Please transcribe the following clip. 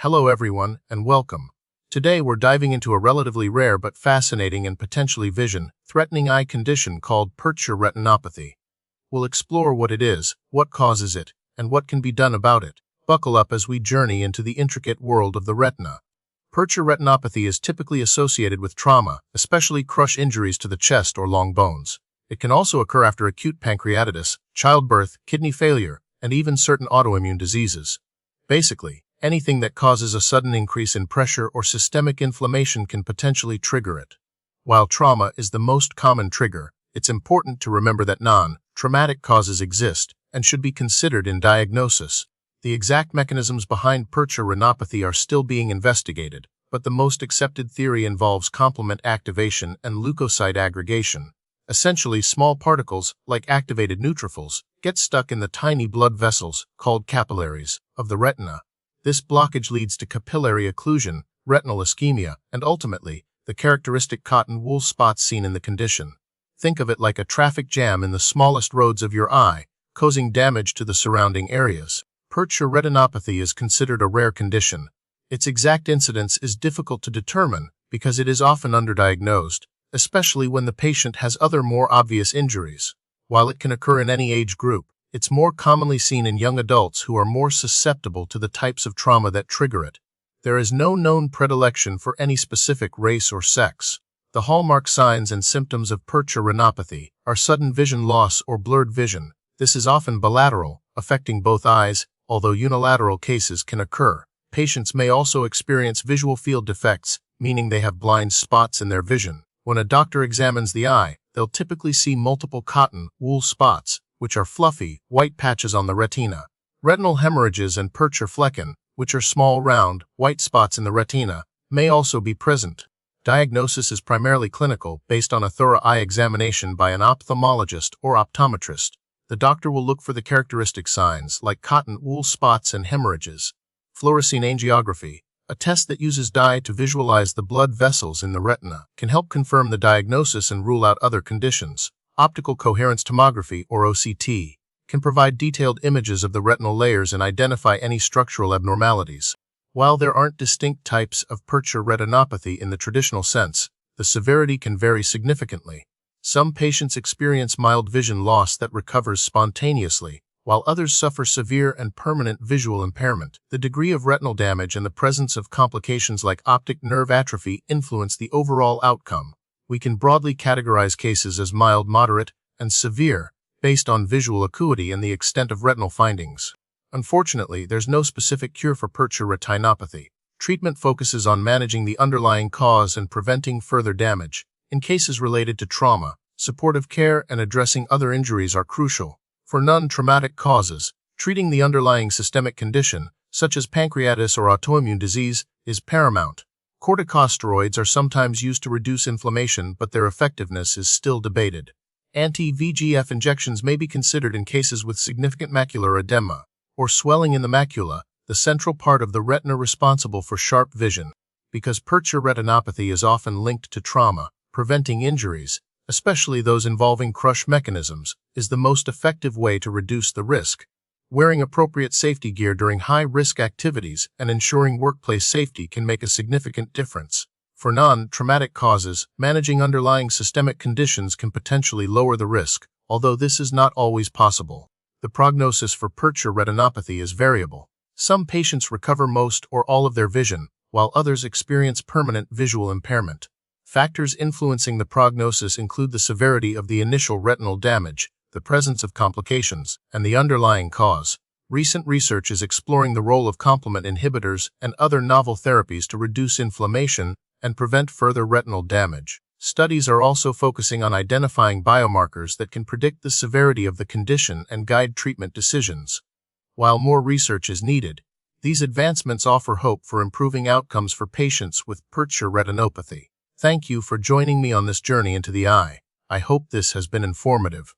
Hello everyone, and welcome. Today we're diving into a relatively rare but fascinating and potentially vision-threatening eye condition called Purtscher Retinopathy. We'll explore what it is, what causes it, and what can be done about it. Buckle up as we journey into the intricate world of the retina. Purtscher retinopathy is typically associated with trauma, especially crush injuries to the chest or long bones. It can also occur after acute pancreatitis, childbirth, kidney failure, and even certain autoimmune diseases. Basically, anything that causes a sudden increase in pressure or systemic inflammation can potentially trigger it. While trauma is the most common trigger, it's important to remember that non-traumatic causes exist and should be considered in diagnosis. The exact mechanisms behind Purtscher retinopathy are still being investigated, but the most accepted theory involves complement activation and leukocyte aggregation. Essentially, small particles, like activated neutrophils, get stuck in the tiny blood vessels, called capillaries, of the retina. This blockage leads to capillary occlusion, retinal ischemia, and ultimately, the characteristic cotton wool spots seen in the condition. Think of it like a traffic jam in the smallest roads of your eye, causing damage to the surrounding areas. Purtscher retinopathy is considered a rare condition. Its exact incidence is difficult to determine because it is often underdiagnosed, especially when the patient has other more obvious injuries. While it can occur in any age group, it's more commonly seen in young adults who are more susceptible to the types of trauma that trigger it. There is no known predilection for any specific race or sex. The hallmark signs and symptoms of Purtscher retinopathy are sudden vision loss or blurred vision. This is often bilateral, affecting both eyes, although unilateral cases can occur. Patients may also experience visual field defects, meaning they have blind spots in their vision. When a doctor examines the eye, they'll typically see multiple cotton wool spots, which are fluffy, white patches on the retina. Retinal hemorrhages and Purtscher Flecken, which are small round, white spots in the retina, may also be present. Diagnosis is primarily clinical, based on a thorough eye examination by an ophthalmologist or optometrist. The doctor will look for the characteristic signs, like cotton wool spots and hemorrhages. Fluorescein angiography, a test that uses dye to visualize the blood vessels in the retina, can help confirm the diagnosis and rule out other conditions. Optical coherence tomography, or OCT, can provide detailed images of the retinal layers and identify any structural abnormalities. While there aren't distinct types of Purtscher retinopathy in the traditional sense, the severity can vary significantly. Some patients experience mild vision loss that recovers spontaneously, while others suffer severe and permanent visual impairment. The degree of retinal damage and the presence of complications like optic nerve atrophy influence the overall outcome. We can broadly categorize cases as mild, moderate, and severe, based on visual acuity and the extent of retinal findings. Unfortunately, there's no specific cure for Purtscher retinopathy. Treatment focuses on managing the underlying cause and preventing further damage. In cases related to trauma, supportive care and addressing other injuries are crucial. For non-traumatic causes, treating the underlying systemic condition, such as pancreatitis or autoimmune disease, is paramount. Corticosteroids are sometimes used to reduce inflammation, but their effectiveness is still debated. Anti-VEGF injections may be considered in cases with significant macular edema, or swelling in the macula, the central part of the retina responsible for sharp vision. Because Purtscher retinopathy is often linked to trauma, preventing injuries, especially those involving crush mechanisms, is the most effective way to reduce the risk. Wearing appropriate safety gear during high-risk activities and ensuring workplace safety can make a significant difference. For non-traumatic causes, managing underlying systemic conditions can potentially lower the risk, although this is not always possible. The prognosis for Purtscher retinopathy is variable. Some patients recover most or all of their vision, while others experience permanent visual impairment. Factors influencing the prognosis include the severity of the initial retinal damage, the presence of complications, and the underlying cause. Recent research is exploring the role of complement inhibitors and other novel therapies to reduce inflammation and prevent further retinal damage. Studies are also focusing on identifying biomarkers that can predict the severity of the condition and guide treatment decisions. While more research is needed, these advancements offer hope for improving outcomes for patients with Purtscher retinopathy. Thank you for joining me on this journey into the eye. I hope this has been informative.